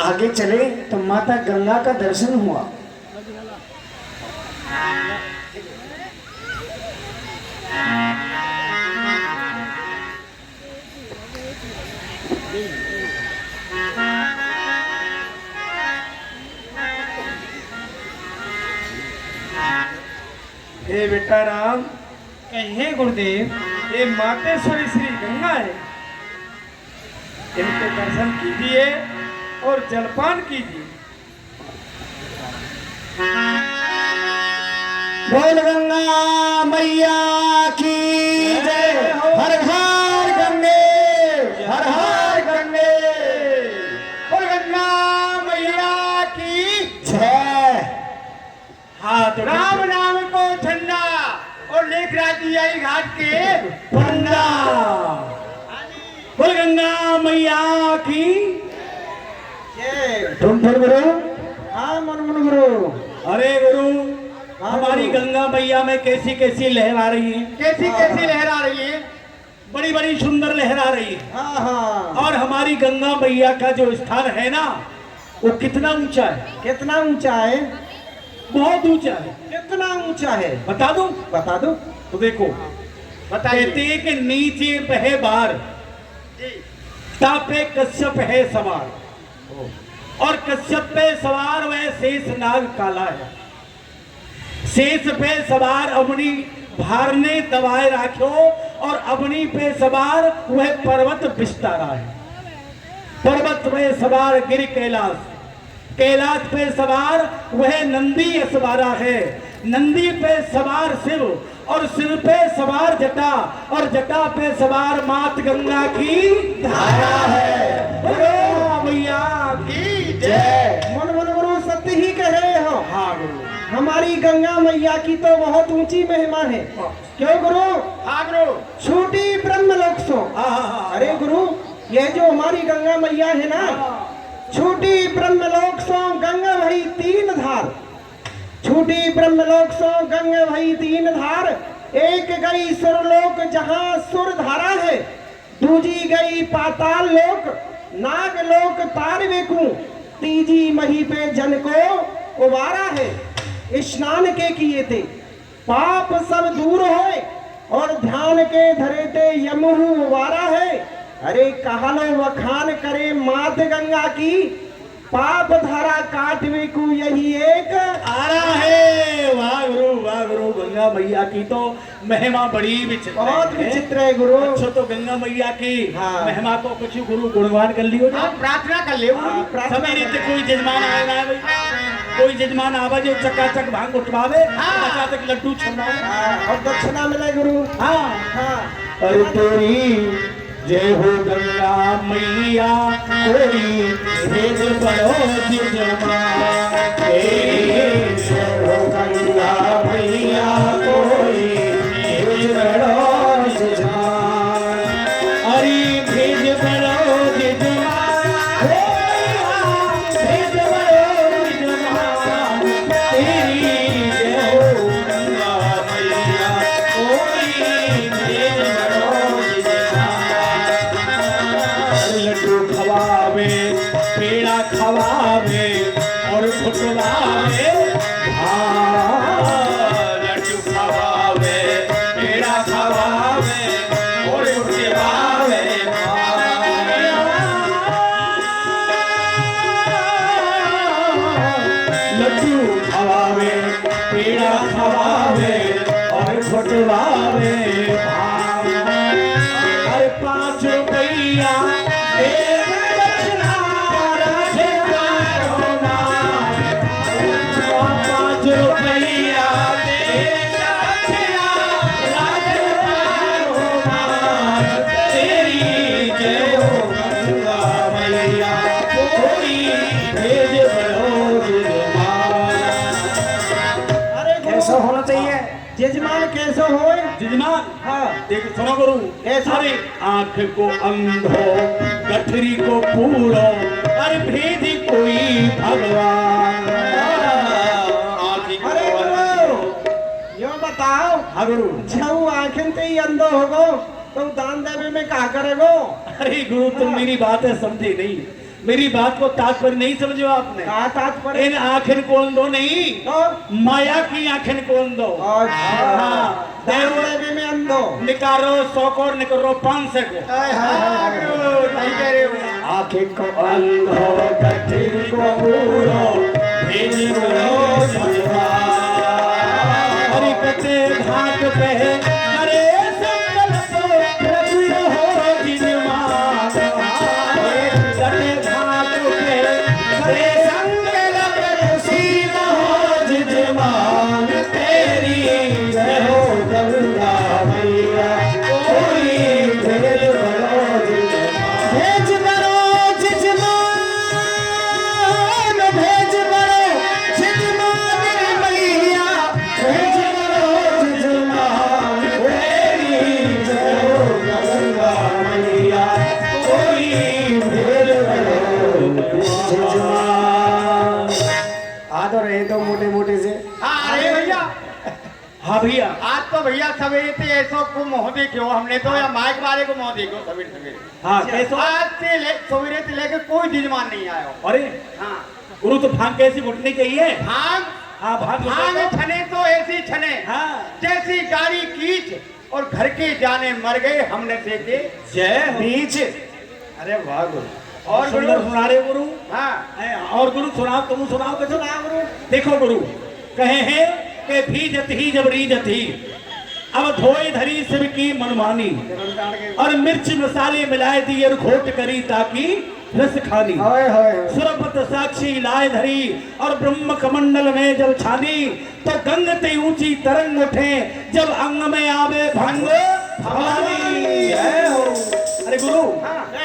आगे चले तो माता गंगा का दर्शन हुआ। हे बेटा राम, कहे गुरुदेव। ये मातेश्वरी श्री गंगा है, इनके दर्शन कीजिए और जलपान कीजिए। बोल गंगा मैया की जय। हर हर गंगे, हर हर गंगे। बोल गंगा मैया की जय। हाँ तो राम नाम को ठंडा और लेख राजी आई घाट के पंडा। बोल गंगा मैया की जय। तुम फिर गुरु। हाँ मन गुरु। अरे गुरु, हमारी गंगा मैया में कैसी कैसी लहर आ रही है। कैसी कैसी लहर आ रही है। बड़ी बड़ी सुंदर लहर आ रही है। हाँ हाँ। और हमारी गंगा मैया का जो स्थान है ना, वो कितना ऊंचा है। कितना ऊंचा है। बहुत ऊंचा है। कितना ऊंचा है बता दूं? बता दो। तो देखो, बताइए। कहते हैं कि नीचे बहे बार, तापे कश्यप है सवार, और कश्यप पे सवार वह शेष नाग काला है। शेष पे सवार अपनी भारने दबाए राखो, और अपनी पे सवार वह पर्वत विस्तारा है। पर्वत पे सवार गिर कैलाश, कैलाश पे सवार वह नंदी असवारा है। नंदी पे सवार शिव, और शिव पे सवार जटा, और जटा पे सवार मात गंगा की धारा है। बोलो मैया की जय। मन गुरु सत्य ही कह रहे हो। हाँ गुरु। हमारी गंगा मैया की तो बहुत ऊंची महिमा है। क्यों गुरु? हाँ गुरु। छोटी ब्रह्मलोक सो। अरे गुरु, ये जो हमारी गंगा मैया है ना, छोटी ब्रह्मलोक सो गंगा भई तीन धार। छोटी ब्रह्मलोक सो गंगा भई तीन धार। एक गई सुरलोक जहाँ सुर धारा है, दूजी गई पाताल लोक नाग लोक तार वेकू, तीजी मही पे जन को उबारा है। स्नान के किए थे पाप सब दूर होए, और ध्यान के धरे थे यमुहु उबारा है। अरे कहलो वखान करे मात गंगा की, पाप धारा काटवे को यही एक आरा है। वाह गुरु, गंगा मैया की तो महिमा बड़ी विचित्र है। बहुत विचित्र है गुरु। अच्छा, तो गंगा मैया की हाँ। महिमा को कुछ गुरु गुणगान कर लियो ना। प्रार्थना कर ले। समय रीते कोई जजमान आएगा भाई, कोई जजमान आवा जो चकाचक भांग उठवावे, चकाचक लड्डू छुड़वावे, और दक्षिणा मिले गुरु। हाँ हाँ। अरे तेरी जय हो गंगा मैया, कोई भेद बड़ो जजमान। तेरी जय हो गंगा मैया, कोई भेद बड़ो जजमान। अरे भेद बड़ो जजमान, भेद बड़ो जजमान। तेरी जय हो गंगा मैया, कोई भेद बड़ो लड्डू खवावे, पेड़ा खवावे, और फुटवावे। लड्डू खवावे, पेड़ा खवावे, और फुटवावे। लड्डू खवावे, पेड़ा खवावे, और फुटवावे। अरे 5 रुपया होना चाहिए। जजमान कैसे हो? जजमान, हाँ। देख सुनो गुरु। अरे आंख को अंधो, गठरी को पूरो, अरे भेदी कोई भगवान। अरे गुरु, यो बताओ। हाँ गुरु। जब आंखें ते ही अंधो होगो तो दान देवे में क्या करेगो? अरे गुरु, तुम मेरी बातें समझे नहीं। मेरी बात को तात्पर्य नहीं समझो आपने। कहा तात्पर्य? इन आंखें खोल दो नहीं, तो माया की आंखें खोल दो। हाँ, देखो देव में अंधो। निकारो 100 को निकरो 500 को। सही कह रहे हो। आंखें को अंधो कठिन को पूरो भेज करो संसार। हरि कते घाट पे करे संकल्प प्रभु हो जिनमान। कते घाट पे करे संकल्प सीन हो जिनमान। तेरी जय हो गंगा मैया कोई भेद करो जिनमान। भेज करो जिजमान, भेज करो जिजमान मैया, भेज करो जिजमान। तेरी जय हो गंगा मैया कोई भेद करो जिजमान। आ तो रहे तो मोटे मोटे से। हाँ अरे भैया, हाँ भैया, आज तो भैया सवेरे से ऐसो को मोह देखो, हमने तो या माइक वाले को मोह देखो सवेरे सवेरे। हाँ कैसो? आज से सवेरे से लेकर कोई जजमान नहीं आया हो। अरे हाँ गुरु तो भांग कैसी घुटनी चाहिए? भांग हाँ भांग भांग छने तो ऐसी छने हाँ जैसी गाड़ी कीच और घर के जाने मर गए हमने देखे जय बीच। अरे वाह गुरु। और गुरु सुना रहे गुरु। हाँ और गुरु सुनाओ, तुम सुनाओ कैसे? सुना गुरु। देखो गुरु कहे हैं कि भीजत ही जब रीजत ही, अब धोई धरी शिव की मनमानी। और मिर्च मसाले मिलाए दी और घोट करी ताकि रस खानी। हाय हाय। सुरपत साक्षी लाए धरी और ब्रह्म कमंडल में जल छानी। तो गंग ते ऊंची तरंग उठे जब अंग में आवे भंग भवानी। जय हो। अरे गुरु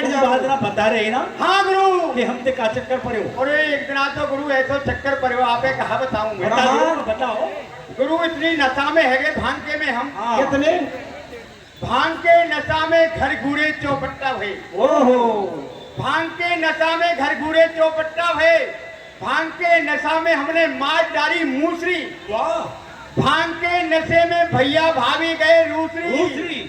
तुम बात ना बता रहे ना हाँ गुरु। कि हम ते का चक्कर पड़े हो। अरे एक दिन तो गुरु ऐसा चक्कर पर हो, आपे कहा बताऊं मैं। बताओ बताओ। गुरु इतनी नशा में है गए भांग के में हम। हाँ। कितने? भांग के नशा में घर घूरे चौपट्टा भई। ओहो। भांग के नशा में घर घूरे चौपट्टा भय। भांग के नशा में हमने मार डाली मूसरी। वाह। भांग के नशे में भैया भाभी गए रूसरी। दूसरी।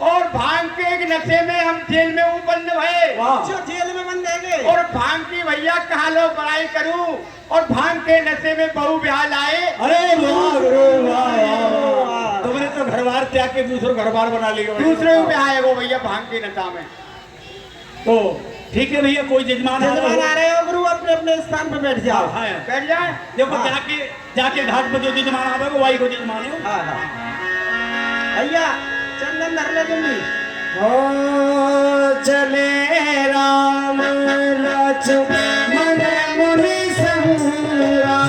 और भांग के नशे में हम जेल में बंद भये। वाह। जो जेल में बंद है। और भांग की भैया कहाँ लो बड़ाई करूं। और भांग के नशे में बहू ब्याह लाए। अरे वाह गुरु वाह। तुमने तो घर बार त्याग के दूसरे घर बार बना लिया। दूसरे को ब्याह है वो भैया भांग के नशा में। तो ठीक है भैया, कोई जजमान जजमान आ रहे हो गुरु, अपने अपने स्थान पे बैठ जाओ। हाँ बैठ जाए। देखो हाँ। जाके घाट पर जो जजमान आवेगा वही को जजमान है। हाँ हाँ। भैया चंदन धर ले जल्दी। हो चले राम लक्ष्मण मुनि संगा,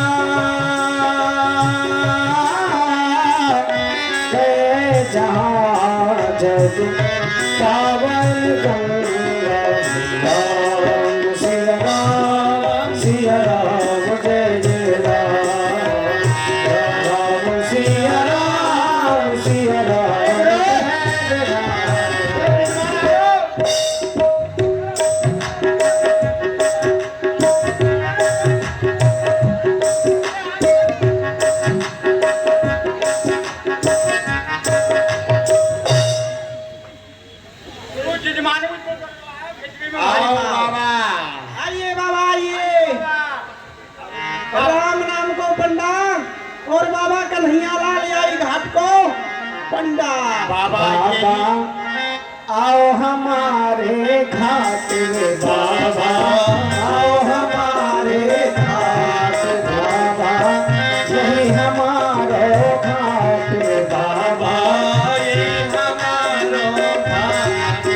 गए जहाँ जग पावन गंगा। राम सिया राम जय जय राम। राम सिया राम जजमान खिचड़ी में आओ भारी बाबा। आइए बाबा आइए। राम नाम को पंडा और बाबा कन्हैया लाल आई घाट को पंडा। बाबा आओ हमारे घाट में बाबा, आओ हमारे घाट बाबा, यही हमारो घाट बाबा, यही हमारो घाट।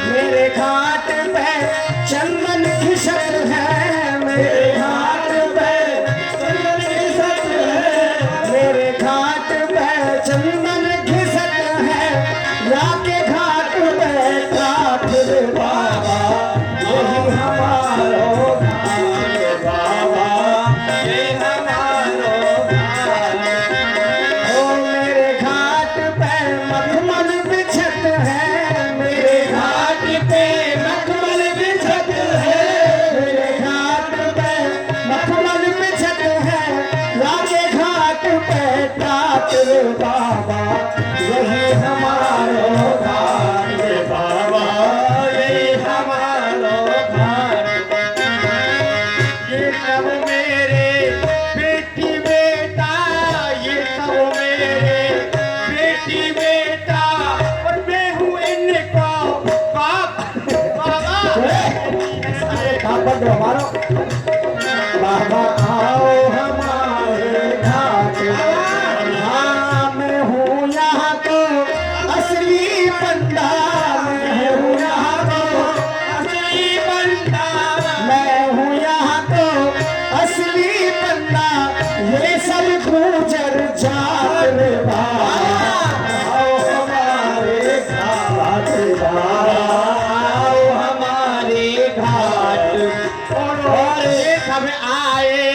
मेरे घाट पे चंदन खिसक है, मेरे घाट पे चंदन खिसक है, मेरे घाट पे चंदन खिसक है। लाके घाट पे घाट बाबा, यही हमारो घाट बाबा, यही हमारो घाट। ओ मेरे घाट पे मखमल बिछत है, मेरे घाट पे मखमल बिछत है, पढ़ दो हमारा। बाबा आओ हमारे घाट, हाँ मैं हूँ यहाँ तो असली बंदा, मैं हूँ यहाँ तो असली बंदा, मैं हूँ यहाँ तो असली बंदा, ये सब गुजर जात रे बाबा आओ हमारे घाट, आओ हमारे घाट। और ये सब आए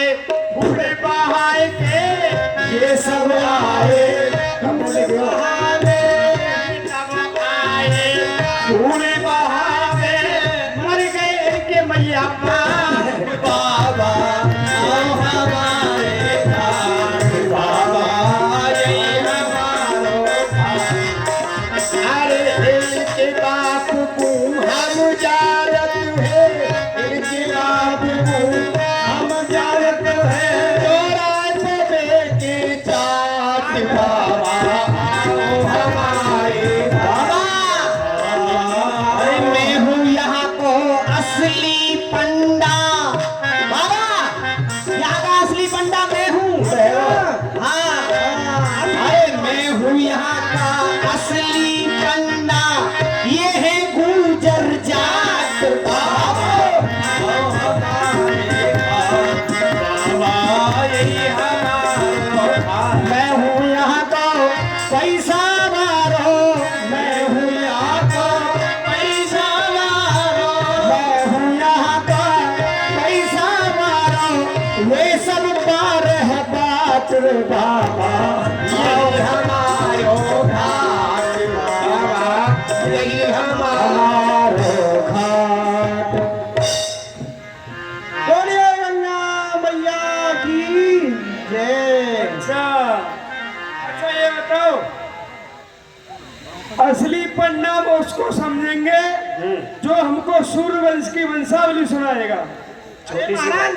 बूढ़े बहाए के, ये सब आए बूढ़े बहाए, सब आए बूढ़े बहाए, मर गए इनके मैया बाबा आओ हमारे घाट, बाबा ये हमारो घाट। अरे इनके बाप को हम जारत है, इनके बाप को हम जारत है, चौराहे के चाट बाबा आओ हमारे बाबा। अरे मैं हूँ यहाँ को असली पंडा बाबा, यहाँ का असली पंडा मैं हूँ। हाँ अरे मैं हूँ यहाँ का असली पंडा, ये है गुजर जात बाबा आओ हमारे घाट, बाबा यही हमारा घाट। मैं हूँ यहाँ का पैसा मारो, मैं हूँ यहाँ का पैसा मारो, मैं हूँ यहाँ का पैसा मारो, वे सब बारह बात रे बाबा आओ हमारो घाट, बाबा यही हमारो घाट। बोलिए गंगा मैया की जय। अच्छा ये बताओ, असली पंडा हम उसको समझेंगे जो हमको सूर्यवंश की वंशावली सुनाएगा। अरे महाराज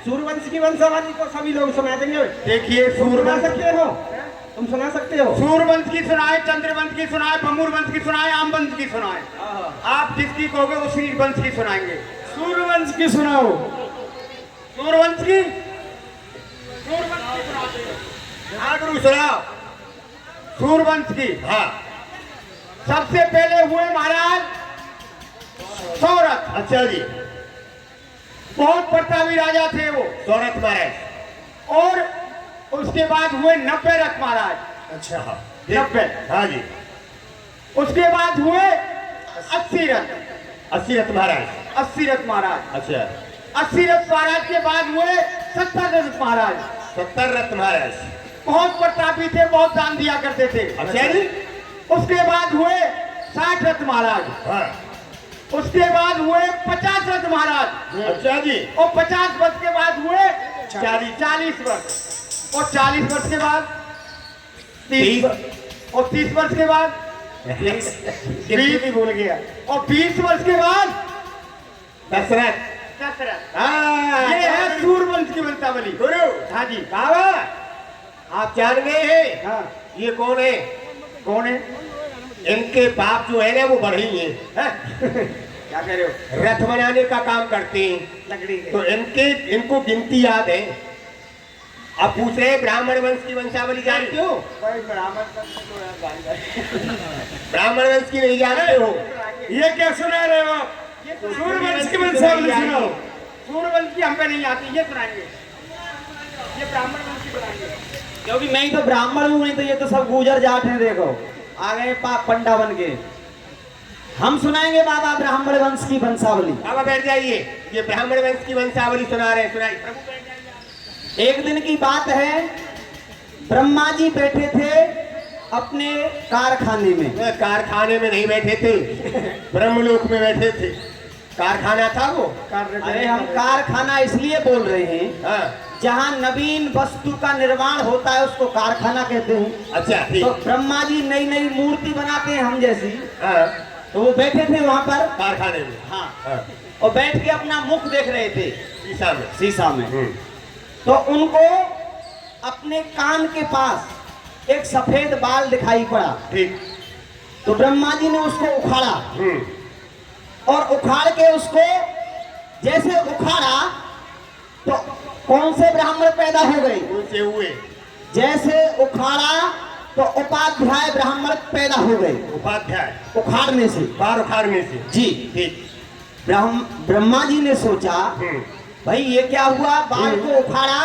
सूर्यवंश की वंशावली को सभी लोग सुना देंगे। देखिए सुना सकते हो, तुम सुना सकते हो। सूर्यवंश की सुनाए, चंद्रवंश की सुनाए, भमूर वंश की सुनाए, आम वंश की सुनाए, आप जिसकी कहोगे उसी वंश की सुनाएंगे। सूर्यवंश की सुनाओ। सूर्यवंश की, सूर्यवंश की सुनाओ। हाँ गुरु सुनाओ। सूर्यवंश की, हाँ सबसे पहले हुए महाराज सौरथ। अच्छा जी, बहुत प्रतापी राजा थे वो सौरथ महाराज। और उसके बाद हुए 90 रथ महाराज। अच्छा 90, हाँ जी। उसके बाद हुए 80 रथ। 80 रथ महाराज। 80 रथ महाराज। अच्छा 80 रथ महाराज के बाद हुए 70 रथ महाराज। 70 रथ महाराज बहुत प्रतापी थे, बहुत दान दिया करते थे। अच्छा जी। उसके बाद हुए 60 रथ महाराज। हाँ। उसके बाद हुए 50 रथ महाराज। अच्छा जी। और 50 वर्ष के बाद हुए 40 वर्ष। और 40 वर्ष के बाद 30 और 30 वर्ष के बाद 20 भी भूल गया। और 20 वर्ष के बाद दशरथ। ये है सूर्यवंश की वंशावली। गुरु हाँ जी। बाबा आप जान गए हैं। हाँ। ये कौन है? कौन है? इनके बाप जो है ना वो बढ़ई है, क्या कह रहे हो? रथ बनाने का काम करते हैं लकड़ी के। तो इनको गिनती याद है। अब पूछ रहे ब्राह्मण वंश की वंशावली जानते हो? ब्राह्मण वंश की नहीं जानते हो? ये क्या सुना रहे हो? सूर्यवंश की वंशावली सुनाओ। सूर्यवंश की हमें नहीं आती, ये सुनाएंगे। ये ब्राह्मण वंश की सुनाएंगे, क्योंकि मैं ही तो ब्राह्मण हूँ, नहीं तो ये तो सब गुजर जाट हैं। देखो आ गए पंडा बन के। हम सुनाएंगे बाबा ब्राह्मण वंश की वंशावली। बाबा बैठ जाइए, ये ब्राह्मण वंश की वंशावली सुना रहे हैं। सुनाइए प्रभु, बैठ जाइए। एक दिन की बात है, ब्रह्मा जी बैठे थे अपने कारखाने में। कारखाने में नहीं बैठे थे, ब्रह्मलोक में बैठे थे। कारखाना था वो। अरे हम कारखाना इसलिए बोल रहे हैं, हाँ। जहाँ नवीन वस्तु का निर्माण होता है उसको कारखाना कहते हैं। अच्छा तो ब्रह्मा जी नई नई मूर्ति बनाते हैं हम जैसी। हाँ। तो वो बैठे थे वहाँ पर कारखाने में। हाँ। हाँ। और बैठ के अपना मुख देख रहे थे शीशा में। तो उनको अपने कान के पास एक सफेद बाल दिखाई पड़ा। ठीक। तो ब्रह्मा जी ने उसको उखाड़ा और उखाड़ के उसको जैसे उखाड़ा तो कौन से ब्राह्मण पैदा हो गए? उनसे हुए। जैसे उखाड़ा तो उपाध्याय ब्राह्मण पैदा हो गए। उपाध्याय उखाड़ने से, बार उखाड़ने से। जी। ठीक। ब्रह्मा जी ने सोचा भाई ये क्या हुआ, बाल को उखाड़ा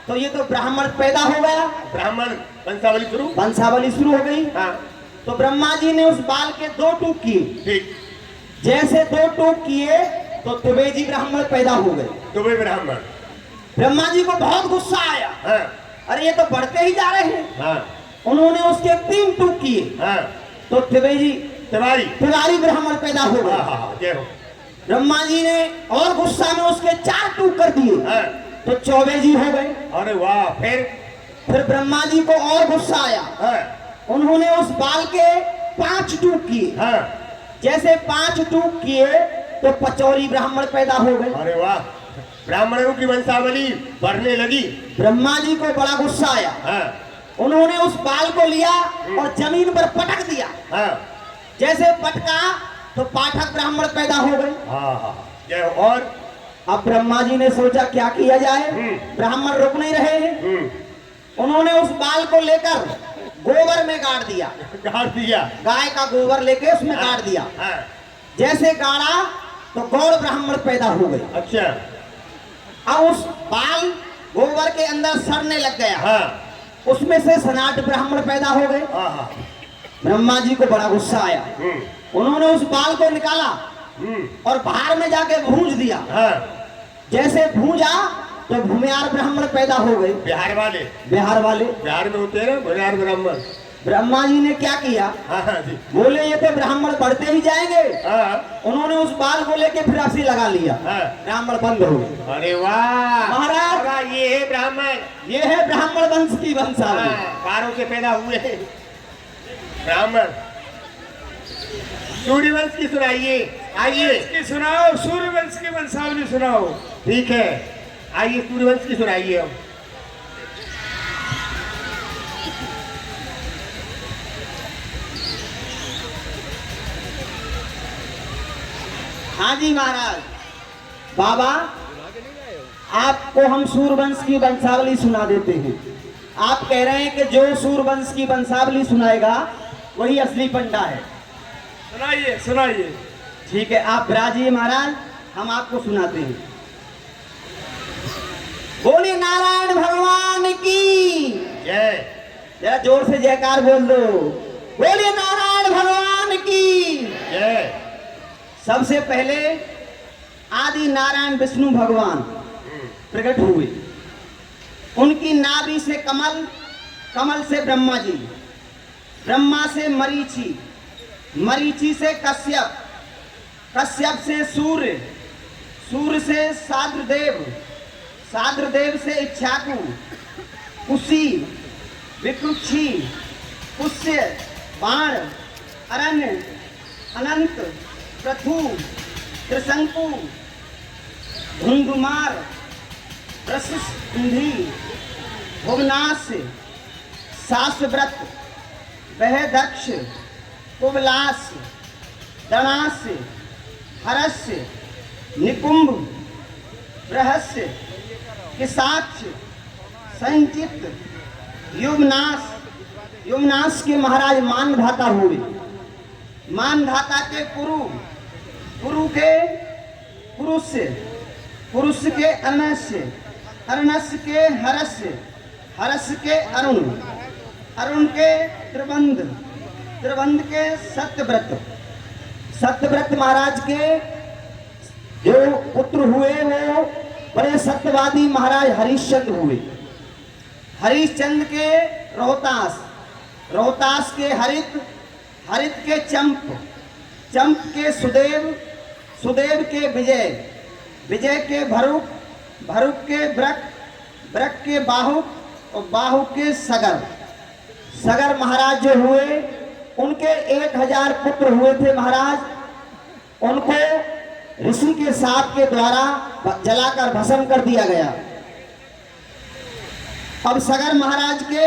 तो ये तो ब्राह्मण पैदा हो गया, ब्राह्मण वंशावली शुरू। वंशावली शुरू हो गई। हाँ। तो ब्रह्मा जी ने उस बाल के 2 टूक किए। ठीक। जैसे 2 टूक किए तो तुबेजी ब्राह्मण पैदा हो गए। दुबे ब्राह्मण। ब्रह्मा जी को बहुत गुस्सा आया, हाँ। अरे ये तो बढ़ते ही जा रहे हैं। हाँ। उन्होंने उसके 3 टूक किए। हाँ। तो तिवारी ब्राह्मण पैदा हो गए। हाँ, जय हो। ब्रह्मा जी ने और गुस्सा में उसके 4 टूक कर दिए। हाँ। तो चौबेजी हो गए। अरे वाह। फिर ब्रह्मा जी को और गुस्सा आया। हाँ। उन्होंने उस बाल के 5 टूक किए। हाँ। जैसे 5 टूक किए तो पचौरी ब्राह्मण पैदा हो गए। अरे वाह। ब्राह्मणों की वंशावली बढ़ने लगी। ब्रह्मा जी को बड़ा गुस्सा आया। हाँ। उन्होंने उस बाल को लिया और जमीन पर पटक दिया। हाँ। जैसे पटका तो पाठक ब्राह्मण पैदा हो गए। हाँ, जय हो। और अब ब्रह्मा जी ने सोचा क्या किया जाए, ब्राह्मण रुक नहीं रहे हैं। उन्होंने उस बाल को लेकर गोबर में गाड़ दिया। गाड़ दिया। गाय का गोबर लेके उसमें गाड़ दिया। हाँ। जैसे गाड़ा तो गौड़ ब्राह्मण पैदा हो गए। अच्छा। अब उस बाल गोबर के अंदर सड़ने लग गया। हाँ। उसमें से सनाट ब्राह्मण पैदा हो गए। हाँ। हाँ। ब्रह्मा जी को बड़ा गुस्सा आया। उन्होंने उस बाल को निकाला और बाहर में जाके भूंज दिया। हाँ। जैसे भूंजा तो भूमियार ब्राह्मण पैदा हो गए। बिहार वाले। बिहार वाले। बिहार में होते हैं ना भूमियार ब्राह्मण। ब्रह्मा जी ने क्या किया, हाँ। हाँ जी। बोले ये तो ब्राह्मण बढ़ते ही जाएंगे। हाँ। उन्होंने उस बाल को लेके फिर रस्सी लगा लिया। हाँ। ब्राह्मण बंद हो गए। अरे वाह महाराज, वाह, ये है ब्राह्मण। ये है ब्राह्मण वंश की वंशावली। हाँ, बारों से पैदा हुए हैं ब्राह्मण। सूर्यवंश की सुनाइए। आइए इसकी सुनाओ, सूर्यवंश की वंशावली सुनाओ। ठीक है, आइए सूर्यवंश की सुनाइए हम। हाँ जी महाराज। बाबा, आपको हम सूर्यवंश की वंशावली सुना देते हैं। आप कह रहे हैं कि जो सूर्यवंश की वंशावली सुनाएगा वही असली पंडा है। सुनाइए सुनाइए। ठीक है, आप विराजिए महाराज, हम आपको सुनाते हैं। बोलिए नारायण भगवान की जय। जरा जोर से जयकार बोल दो। बोलिए नारायण भगवान की जय। सबसे पहले आदि नारायण विष्णु भगवान प्रकट हुए। उनकी नाभि से कमल, कमल से ब्रह्मा जी, ब्रह्मा से मरीचि, मरीचि से कश्यप, कश्यप से सूर्य, सूर्य से साद्रदेव, साद्रदेव से इच्छाकु, कुशी, विकृक्षी, पुष्य, बाण, अरण्य, अनंत, पृथु, त्रिशंकु, धुंधुमार, वृषिंधी, भुवनाश, सासव्रत, बहदक्ष, कुबलास, दणास, हरस्य, निकुंभ, बृहस्य, किसाक्ष, संचित, युवनाश। युवनाश के महाराज मानधाता हुए। मानधाता के कुरु, कुरु के पुरुष, पुरुष के अनस्य, अरण्य के हरस्य, हरस के अरुण, अरुण के त्रिबंध, त्रिबंध के सत्यव्रत, सत्यव्रत महाराज के जो पुत्र हुए वो बड़े सत्यवादी महाराज हरिश्चंद्र हुए। हरिश्चंद्र के रोहतास, रोहतास के हरित, हरित के चंप, चंप के सुदेव, सुदेव के विजय, विजय के भरुक, भरुक के ब्रक, ब्रक के बाहुक और बाहुक के सगर। सगर महाराज जो हुए उनके 1000 पुत्र हुए थे महाराज। उनको ऋषि के साप के द्वारा जलाकर भस्म कर दिया गया। अब सगर महाराज के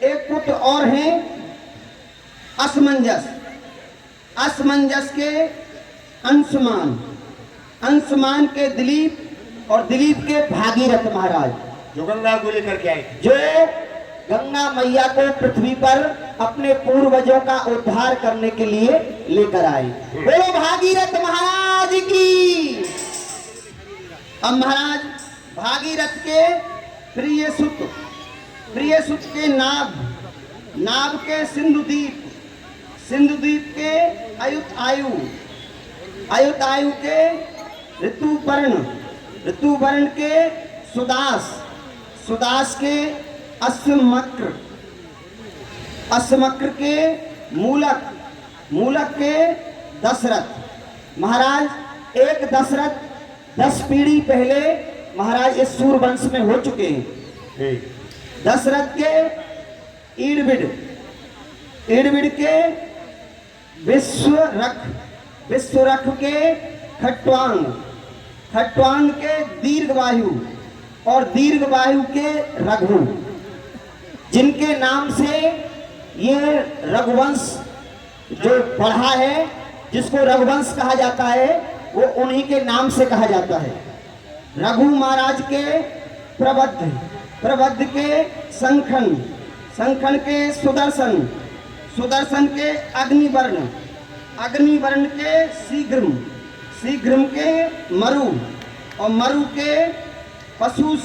एक पुत्र और हैं असमंजस, असमंजस के अंशुमान, अंशुमान के दिलीप और दिलीप के भागीरथ महाराज, जो गंगा को लेकर के आए, जो गंगा मैया को पृथ्वी पर अपने पूर्वजों का उद्धार करने के लिए लेकर आए। बोलो भागीरथ महाराज की। अब महाराज भागीरथ के प्रिय सुत के नाभ के सिंधुदीप के आयु के ऋतुवर्ण के सुदास के अश्वमक्र के मूलक के दशरथ महाराज। एक दशरथ 10 पीढ़ी पहले महाराज इस सूरवंश में हो चुके हैं। दशरथ के ईड़विड़ के विश्वरख के खट्वांग के दीर्घवायु और दीर्घवायु के रघु, जिनके नाम से ये रघुवंश जो बढ़ा है, जिसको रघुवंश कहा जाता है, वो उन्हीं के नाम से कहा जाता है। रघु महाराज के प्रबद्ध के संखन के सुदर्शन के अग्निवर्ण के शीघ्रम के मरु और मरु के पशु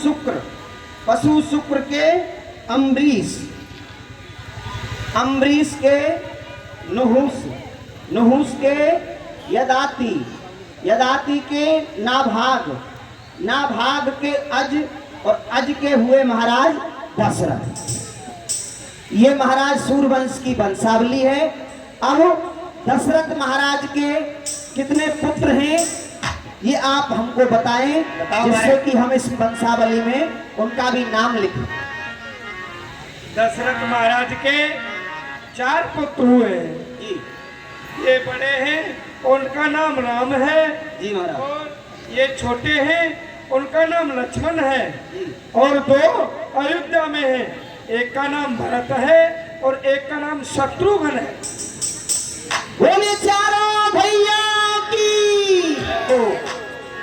शुक्र के अम्बरीश के नुहुस के यदाति के नाभाग के अज के हुए महाराज दशरथ। ये महाराज सूरवंश की वंशावली है। अब दशरथ महाराज के कितने पुत्र हैं ये आप हमको बताएं, जिससे कि हम इस वंशावली में उनका भी नाम लिखें। दशरथ महाराज के 4 पुत्र हुए हैं जी। ये बड़े हैं, उनका नाम राम है जी महाराज। और ये छोटे हैं, उनका नाम लक्ष्मण है जी। और 2 अयोध्या में है। एक का नाम भरत है और एक का नाम शत्रुघ्न है। बोले चारों भैया की।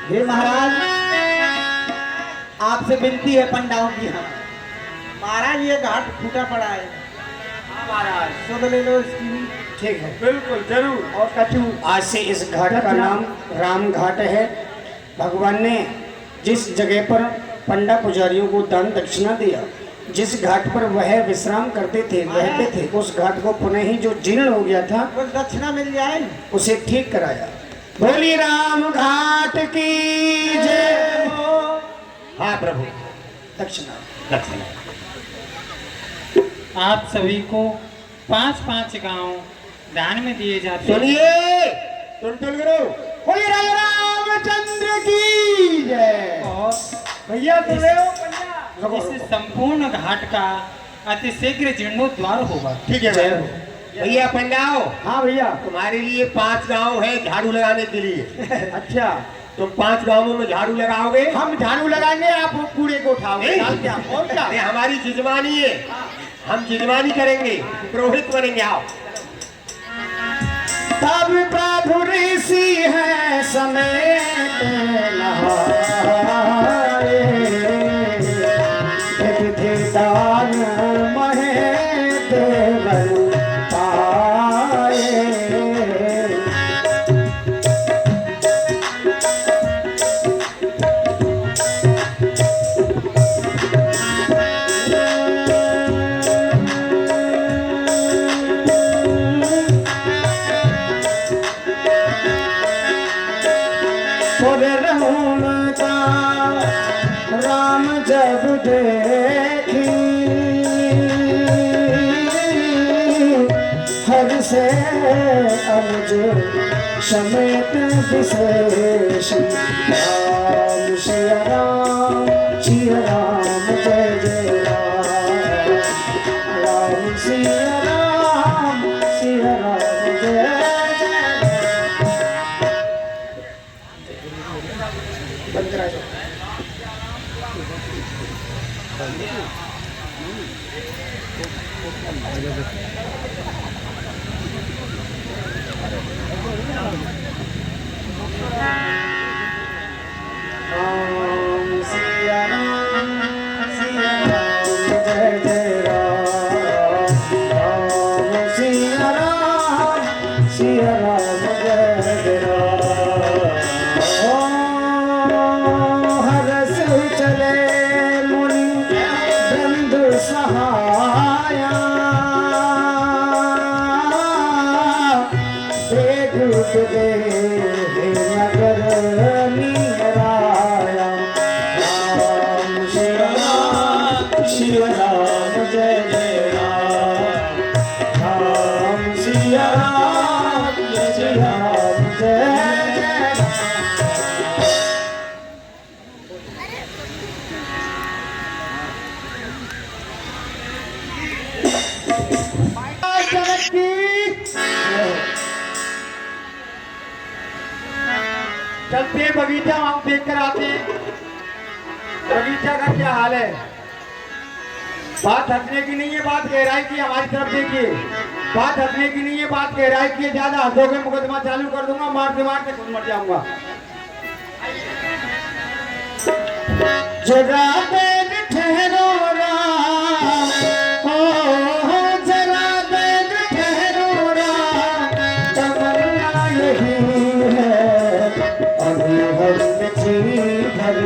हे महाराज, आपसे विनती है पंडाओं की। हाँ महाराज, ये घाट फूटा पड़ा है। हाँ महाराज, सुध ले लो इसकी भी। ठीक है, बिल्कुल जरूर। और कछु आज से इस घाट का नाम राम घाट है। भगवान ने जिस जगह पर पंडा पुजारियों को दान दक्षिणा दिया, जिस घाट पर वह विश्राम करते थे, रहते थे, उस घाट को पुनः ही जो जीर्ण हो गया था, कुछ दक्षिणा मिल जाए, उसे ठीक कराया। बोली राम घाट की जय। हाँ प्रभु, दक्षिणा। आप सभी को 5-5 गांव दान में दिए जाते हैं। सुनिए टुनटुन गुरु, बोली रामचंद्र की जय। और भैया तो ले हो पंडा। इस संपूर्ण घाट का अतिशीघ्र जीर्णोद्धार होगा। ठीक है भैया पंडाओ। हाँ भैया, तुम्हारे लिए 5 गांव है झाड़ू लगाने के लिए। अच्छा तुम 5 गांवों में झाड़ू लगाओगे, हम झाड़ू लगाएंगे, आप वो कूड़े को उठाओगे। नहीं। क्या और क्या? ये हमारी जिजमानी है, हम जिजमानी करेंगे, पुरोहित बनेंगे। आओ। तब प्रभु ऋषि है समेत नहाए, विधिदान महेत बल पाए। राम जब देखी हर से अनुज समेत विशेष। राम सिया राम जय जय राम। राम सिया राम जय जय। राम सिया राम जय जय राम राम सिया राम जय जय राम ओ हरस चले मुनि बंधु सहाया देखुत दे नगर नीराया राम शिव राम जय जय राम राम सिया राम जय राम जय जय जनक की चलते बगीचा हम देख कर आते हैं बगीचा का क्या हाल है। बात हंसने की नहीं है, बात गहराई की। हमारी तरफ देखिए, बात हंसने की नहीं है, बात गहराई की है। ज्यादा हंसोगे मुकदमा चालू कर दूंगा, मारते मारते खुद मर जाऊंगा। जरा देर ठहरो राम ओ जरा देर ठहरो राम तमन्ना यही है अभी हम जी भर